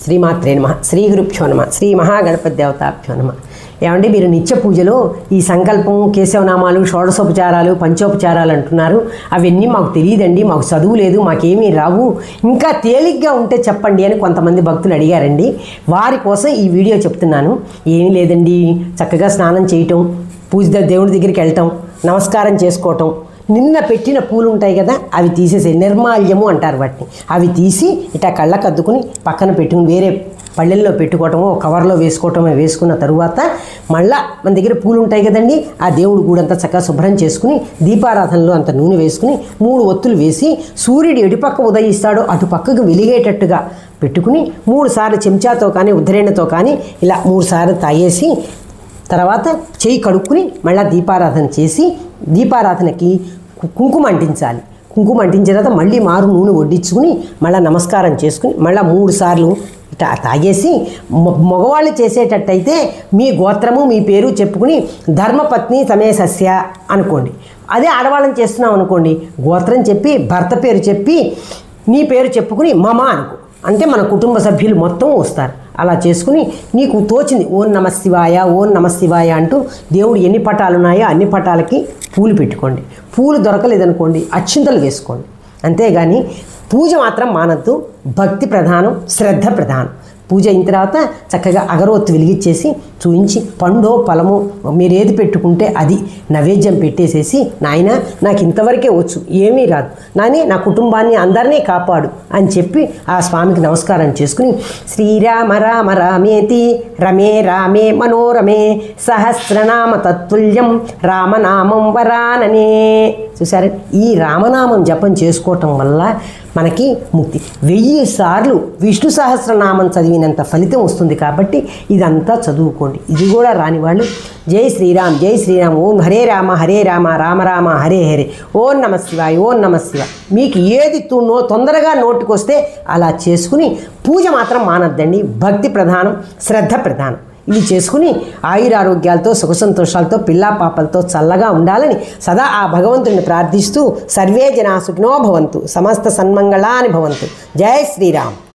శ్రీమాత్రే నమః. శ్రీ గురుభ్యో నమః. శ్రీ మహాగణపతి దేవతాభ్యో నమః. ఏమంటే మీరు నిత్య పూజలో ఈ సంకల్పం, కేశవనామాలు, షోడశోపచారాలు, పంచోపచారాలు అంటున్నారు. అవన్నీ మాకు తెలియదండి, మాకు చదువు లేదు, మాకేమీ రావు, ఇంకా తేలిగ్గా ఉంటే చెప్పండి అని కొంతమంది భక్తులు అడిగారండి. వారి కోసం ఈ వీడియో చెప్తున్నాను. ఏమీ లేదండి, చక్కగా స్నానం చేయటం, దేవుడి దగ్గరికి వెళ్ళటం, నమస్కారం చేసుకోవటం, నిన్న పెట్టిన పూలు ఉంటాయి కదా అవి తీసేసి నిర్మాల్యము అంటారు వాటిని, అవి తీసి ఇట్లా కళ్ళకు అద్దుకుని పక్కన పెట్టుకుని వేరే పళ్ళెల్లో పెట్టుకోవటము, కవర్లో వేసుకోవటమే. వేసుకున్న తరువాత మళ్ళా మన దగ్గర పూలు ఉంటాయి కదండి, ఆ దేవుడు గూడంతా చక్కగా శుభ్రం చేసుకుని దీపారాధనలో అంత నూనె వేసుకుని 3 ఒత్తులు వేసి సూర్యుడు ఎటుపక్క ఉదయిస్తాడో అటు పక్కకు వెలిగేటట్టుగా పెట్టుకుని 3 సార్లు చెంచాతో కానీ ఉద్ధరేణతో కానీ ఇలా 3 సార్లు తాగేసి తర్వాత చేయి కడుక్కుని మళ్ళీ దీపారాధన చేసి దీపారాధనకి కుంకుమ అంటించాలి. కుంకుమ అంటించిన తర్వాత మళ్ళీ మారు నూనె వడ్డించుకుని మళ్ళీ నమస్కారం చేసుకుని మళ్ళీ 3 సార్లు ఇట్లా తాగేసి మగవాళ్ళు చేసేటట్టయితే మీ గోత్రము మీ పేరు చెప్పుకుని ధర్మపత్ని సమేసస్య అనుకోండి. అదే ఆడవాళ్ళని చేస్తున్నాం అనుకోండి, గోత్రం చెప్పి భర్త పేరు చెప్పి నీ పేరు చెప్పుకుని మమ అనుకో, అంటే మన కుటుంబ సభ్యులు మొత్తం వస్తారు. అలా చేసుకుని నీకు తోచింది ఓం నమ శివాయ, ఓం నమ శివాయ అంటూ దేవుడు ఎన్ని పటాలు ఉన్నాయో అన్ని పటాలకి పూలు పెట్టుకోండి. పూలు దొరకలేదనుకోండి అక్షింతలు వేసుకోండి. అంతేగాని పూజ మాత్రం మానద్దు. భక్తి ప్రధానం, శ్రద్ధ ప్రధానం. పూజ అయిన తర్వాత చక్కగా అగరవత్తు వెలిగించేసి చూయించి పండో ఫలమో మీరు ఏది పెట్టుకుంటే అది నైవేద్యం పెట్టేసేసి, నాయన నాకు ఇంతవరకే వచ్చు, ఏమీ రాదు, నా కుటుంబాన్ని అందరినీ కాపాడు అని చెప్పి ఆ స్వామికి నమస్కారం చేసుకుని శ్రీరామ రామ రామేతి రమే రామే మనోరమే సహస్రనామ తత్తుల్యం రామనామం వరాననే. చూసారా, ఈ రామనామం జపం చేసుకోవటం వల్ల మనకి ముక్తి. 1000 సార్లు విష్ణు సహస్రనామం చదివినంత ఫలితం వస్తుంది. కాబట్టి ఇదంతా చదువుకోండి. ఇది కూడా రాని వాళ్ళు జై శ్రీరామ్ జై శ్రీరామ్, ఓం హరే రామ రామ రామ హరే హరే, ఓం నమ శివాయ ఓం నమ శివాయ. మీకు ఏది తొందరగా నోటికొస్తే అలా చేసుకుని పూజ మాత్రం మానద్దండి. భక్తి ప్రధానం, శ్రద్ధ ప్రధానం. ఇవి చేసుకుని ఆయురారోగ్యాలతో సుఖ సంతోషాలతో పిల్లా పాపలతో చల్లగా ఉండాలని సదా ఆ భగవంతుడిని ప్రార్థిస్తూ సర్వే జనా సుఖినో భవంతు, సమస్త సన్మంగళాని భవంతు. జై శ్రీరామ్.